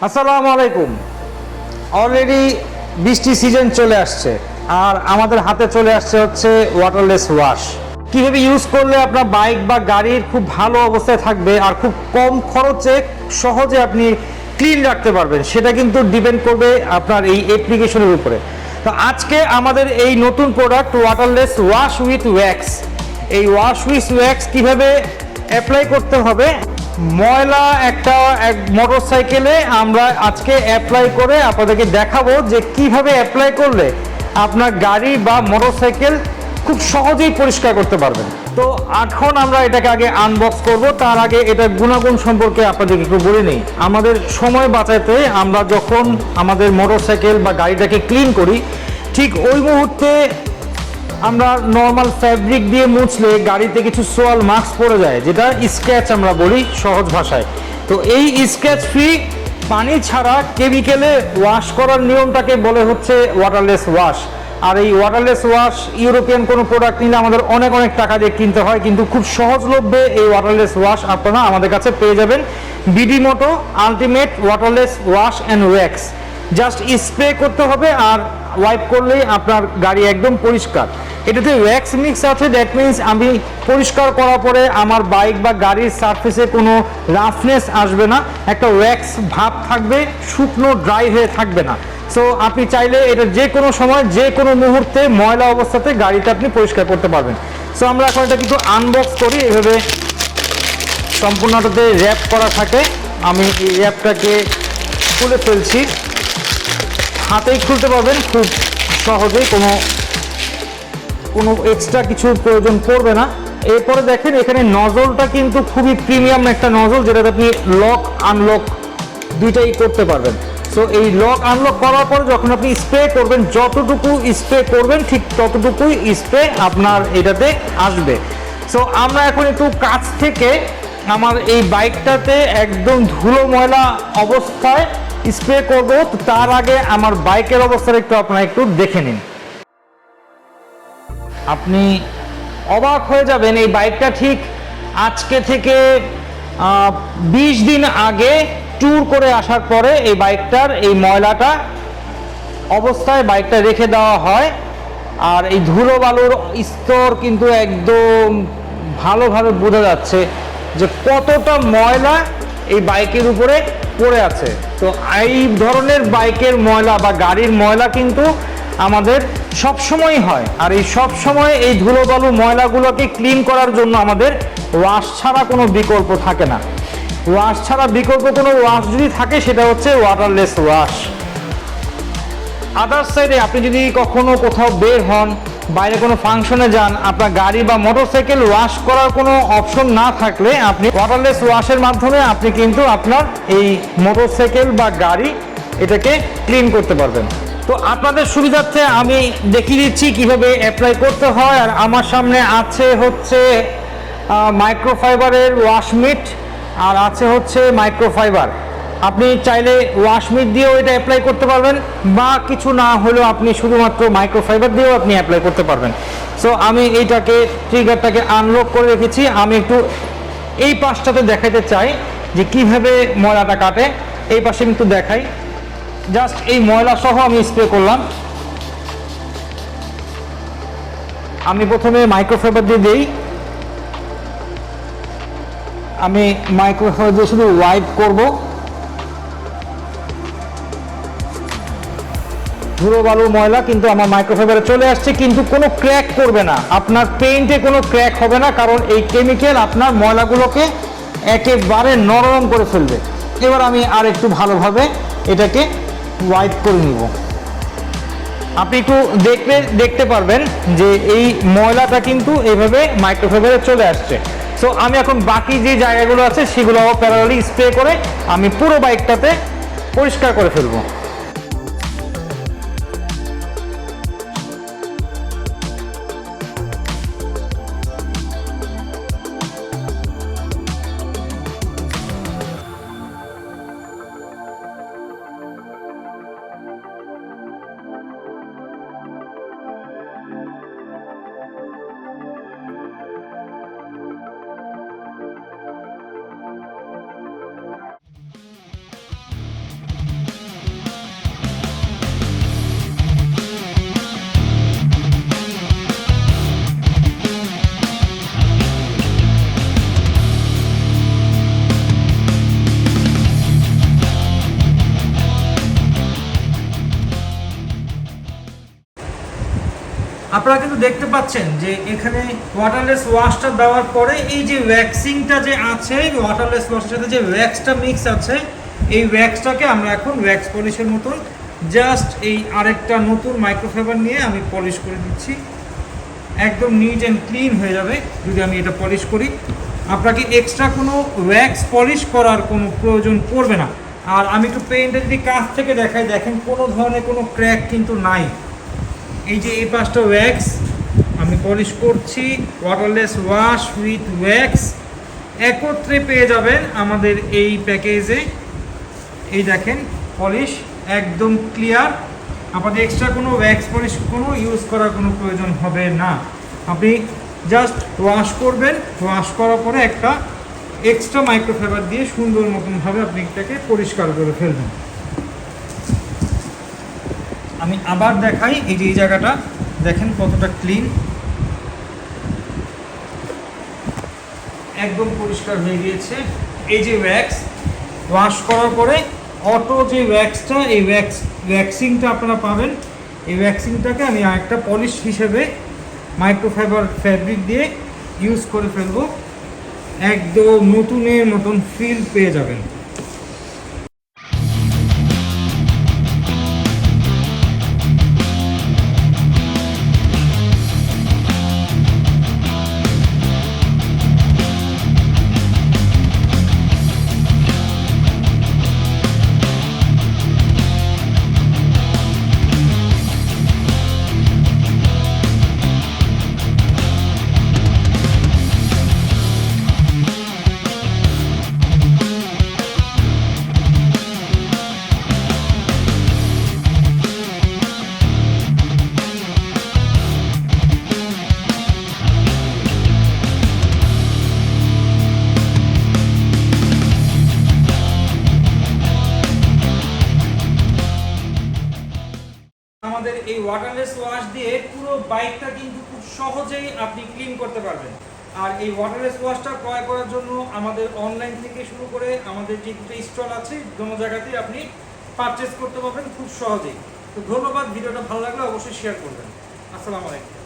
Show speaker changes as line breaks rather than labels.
আসসালামু আলাইকুম। অলরেডি বৃষ্টি সিজন চলে আসছে আর আমাদের হাতে চলে আসছে হচ্ছে ওয়াটারলেস ওয়াশ। কিভাবে ইউজ করলে আপনার বাইক বা গাড়ির খুব ভালো অবস্থায় থাকবে আর খুব কম খরচে সহজে আপনি ক্লিন রাখতে পারবেন, সেটা কিন্তু ডিপেন্ড করবে আপনার এই অ্যাপ্লিকেশনের উপরে। তো আজকে আমাদের এই নতুন product waterless wash with wax, এই ওয়াশ উইথ ওয়্যাক্স কীভাবে অ্যাপ্লাই করতে হবে, ময়লা একটা মোটরসাইকেলে আমরা আজকে অ্যাপ্লাই করে আপনাদেরকে দেখাবো যে কিভাবে অ্যাপ্লাই করলে আপনার গাড়ি বা মোটরসাইকেল খুব সহজেই পরিষ্কার করতে পারবেন। তো এখন আমরা এটাকে আগে আনবক্স করব, তার আগে এটার গুণাগুণ সম্পর্কে আপনাদেরকে একটু বলে নিই। আমাদের সময় বাঁচাতে আমরা যখন আমাদের মোটরসাইকেল বা গাড়িটাকে ক্লিন করি, ঠিক ওই মুহূর্তে আমরা নর্মাল ফ্যাব্রিক দিয়ে মুছলে গাড়িতে কিছু সোয়াল মার্কস পড়ে যায়, যেটা স্ক্র্যাচ আমরা বলি সহজ ভাষায়। তো এই স্ক্র্যাচ ফ্রি পানি ছাড়া কেমিক্যালে ওয়াশ করার নিয়মটাকে বলে হচ্ছে ওয়াটারলেস ওয়াশ। আর এই ওয়াটারলেস ওয়াশ ইউরোপিয়ান কোনো প্রোডাক্ট নিলে আমাদের অনেক অনেক টাকা দিয়ে কিনতে হয়, কিন্তু খুব সহজলভ্যে এই ওয়াটারলেস ওয়াশ আপনারা আমাদের কাছে পেয়ে যাবেন। BD Moto ultimate waterless wash and wax. Just spray করতে হবে আর ওয়াইপ করলেই আপনার গাড়ি একদম পরিষ্কার। এটাতে ওয়্যাক্স মিক্স আছে, দ্যাট মিনস আমি পরিষ্কার করার পরে আমার বাইক বা গাড়ির সারফেসে কোনো রাফনেস আসবে না, একটা ওয়্যাক্স ভাব থাকবে, শুকনো ড্রাই হয়ে থাকবে না। সো আপনি চাইলে এটা যে কোনো সময় যে কোনো মুহূর্তে ময়লা অবস্থাতে গাড়িটা আপনি পরিষ্কার করতে পারবেন। সো আমরা এখন এটা কিন্তু আনবক্স করি। এভাবে সম্পূর্ণটাতে র্যাপ করা থাকে। আমি এই র্যাপটাকে খুলে ফেলছি। হাতেই খুলতে পারবেন খুব সহজেই, কোনো এক্সট্রা কিছু প্রয়োজন পড়বে না। এরপরে দেখেন এখানে নজলটা কিন্তু খুবই প্রিমিয়াম একটা নজল, যেটাতে আপনি লক আনলক দুইটাই করতে পারবেন। সো এই লক আনলক করার পরে যখন আপনি স্প্রে করবেন, যতটুকু স্প্রে করবেন ঠিক ততটুকুই স্প্রে আপনার এটাতে আসবে। সো আমরা এখন একটু কাছ থেকে আমার এই বাইকটাতে একদম ধুলো ময়লা অবস্থায় স্প্রে করব। তো তার আগে আমার বাইকের অবস্থাটা একটু আপনারা একটু দেখে নিন। আপনি অবাক হয়ে যাবেন, এই বাইকটা ঠিক আজকে থেকে 20 দিন আগে ট্যুর করে আসার পরে এই বাইকটার এই ময়লাটা অবস্থায় বাইকটা রেখে দেওয়া হয়। আর এই ধুলো বালুর স্তর কিন্তু একদম ভালোভাবে বোঝা যাচ্ছে যে কতটা ময়লা এই বাইকের উপরে পড়ে আছে। তো এই ধরনের বাইকের ময়লা বা গাড়ির ময়লা কিন্তু আমাদের সব সময় হয়, আর এই সব সময় এই ধুলোবালু ময়লাগুলোকে ক্লিন করার জন্য আমাদের ওয়াশ ছাড়া কোনো বিকল্প থাকে না। ওয়াশ ছাড়া বিকল্প কোনো ওয়াশ যদি থাকে সেটা হচ্ছে ওয়াটারলেস ওয়াশ। আদার সাইডে আপনি যদি কখনো কোথাও বের হন, বাইরে কোনো ফাংশনে যান, আপনার গাড়ি বা মোটরসাইকেল ওয়াশ করার কোনো অপশন না থাকলে আপনি ওয়াটারলেস ওয়াশের মাধ্যমে আপনি কিন্তু আপনার এই মোটরসাইকেল বা গাড়ি এটাকে ক্লিন করতে পারবেন। তো আপনাদের সুবিধার্থে আমি দেখিয়ে দিচ্ছি কিভাবে অ্যাপ্লাই করতে হয়। আর আমার সামনে আছে হচ্ছে মাইক্রোফাইবারের ওয়াশমিট আর আছে হচ্ছে মাইক্রোফাইবার। আপনি চাইলে ওয়াশমিট দিয়েও এটা অ্যাপ্লাই করতে পারবেন, বা কিছু না হলেও আপনি শুধুমাত্র মাইক্রোফাইবার দিয়েও আপনি অ্যাপ্লাই করতে পারবেন। সো আমি এইটাকে ট্রিগারটাকে আনলক করে রেখেছি। আমি একটু এই পাশটাতে দেখাতে চাই যে কিভাবে ময়লাটা কাটে। এই পাশে কিন্তু দেখাই, জাস্ট এই ময়লা সহ আমি স্প্রে করলাম। আমি প্রথমে মাইক্রোফাইবার দিয়ে দিই। আমি মাইক্রোফাইবার দিয়ে শুধু ওয়াইপ করব। ধুলো বালু ময়লা কিন্তু আমার মাইক্রোফাইবারে চলে আসছে, কিন্তু কোনো ক্র্যাক করবে না, আপনার পেইন্টে কোনো ক্র্যাক হবে না, কারণ এই কেমিক্যাল আপনার ময়লাগুলোকে একেবারে নরম করে ফেলবে। এবার আমি আর একটু ভালোভাবে এটাকে ওয়াইপ করে নিব। আপনি একটু দেখতে পারবেন যে এই ময়লাটা কিন্তু এইভাবে মাইক্রোফাইবারে চলে আসছে। সো আমি এখন বাকি যে জায়গাগুলো আছে সেগুলো প্যারালালি স্প্রে করে আমি পুরো বাইকটাতে পরিষ্কার করে ফেলবো। আপনারা কিন্তু দেখতে পাচ্ছেন যে এখানে ওয়াটারলেস ওয়াশটা দেওয়ার পরে এই যে ওয়্যাক্সিংটা যে আছে, ওয়াটারলেস ওয়াশের সাথে যে ওয়্যাক্সটা মিক্স আছে, এই ওয়্যাক্সটাকে আমরা এখন ওয়্যাক্স পলিশের মতন জাস্ট এই আরেকটা নতুন মাইক্রোফাইবার নিয়ে আমি পলিশ করে দিচ্ছি। একদম নিট অ্যান্ড ক্লিন হয়ে যাবে যদি আমি এটা পলিশ করি। আপনাকে এক্সট্রা কোনো ওয়্যাক্স পলিশ করার কোনো প্রয়োজন পড়বে না। আর আমি একটু পেইন্টটা যদি কাছ থেকে দেখাই, দেখেন কোনো ধরনের কোনো ক্র্যাক কিন্তু নাই। এই যে এই পাঁচটা ওয়্যাক্স আমি পলিশ করছি, ওয়াটারলেস ওয়াশ উইথ ওয়্যাক্স একত্রে পেয়ে যাবেন আমাদের এই প্যাকেজে। এই দেখেন পলিশ একদম ক্লিয়ার, আপনাদের এক্সট্রা কোনো ওয়্যাক্স পলিশ কোনো ইউজ করার কোনো প্রয়োজন হবে না। আপনি জাস্ট ওয়াশ করবেন, ওয়াশ করার পরে একটা এক্সট্রা মাইক্রোফাইবার দিয়ে সুন্দর মতনভাবে আপনি এটাকে পরিষ্কার করে ফেলবেন। আমি আবার দেখাই, এই যে এই জায়গাটা দেখেন কতটা ক্লিন, একদম পরিষ্কার হয়ে গিয়েছে। এই যে ওয়্যাক্স ওয়াশ করার পরে অটো যে ওয়্যাক্সটা, এই ওয়্যাক্সিংটা আপনারা পাবেন, এই ওয়্যাক্সিংটাকে আমি আরেকটা পলিশ হিসেবে মাইক্রোফাইবার ফ্যাব্রিক দিয়ে ইউজ করে ফেলবো। একদম নতুনের মতন ফিল পেয়ে যাবেন। আমাদের এই ওয়াটারলেস ওয়াশ দিয়ে পুরো বাইকটা কিন্তু খুব সহজেই আপনি ক্লিন করতে পারবেন। আর এই ওয়াটারলেস ওয়াশটা ক্রয় করার জন্য আমাদের অনলাইন থেকে শুরু করে আমাদের যে দুটো স্টল আছে, দোনো জায়গাতেই আপনি পারচেস করতে পারবেন খুব সহজেই। তো ধন্যবাদ, ভিডিওটা ভালো লাগলে অবশ্যই শেয়ার করবেন। আসসালামু আলাইকুম।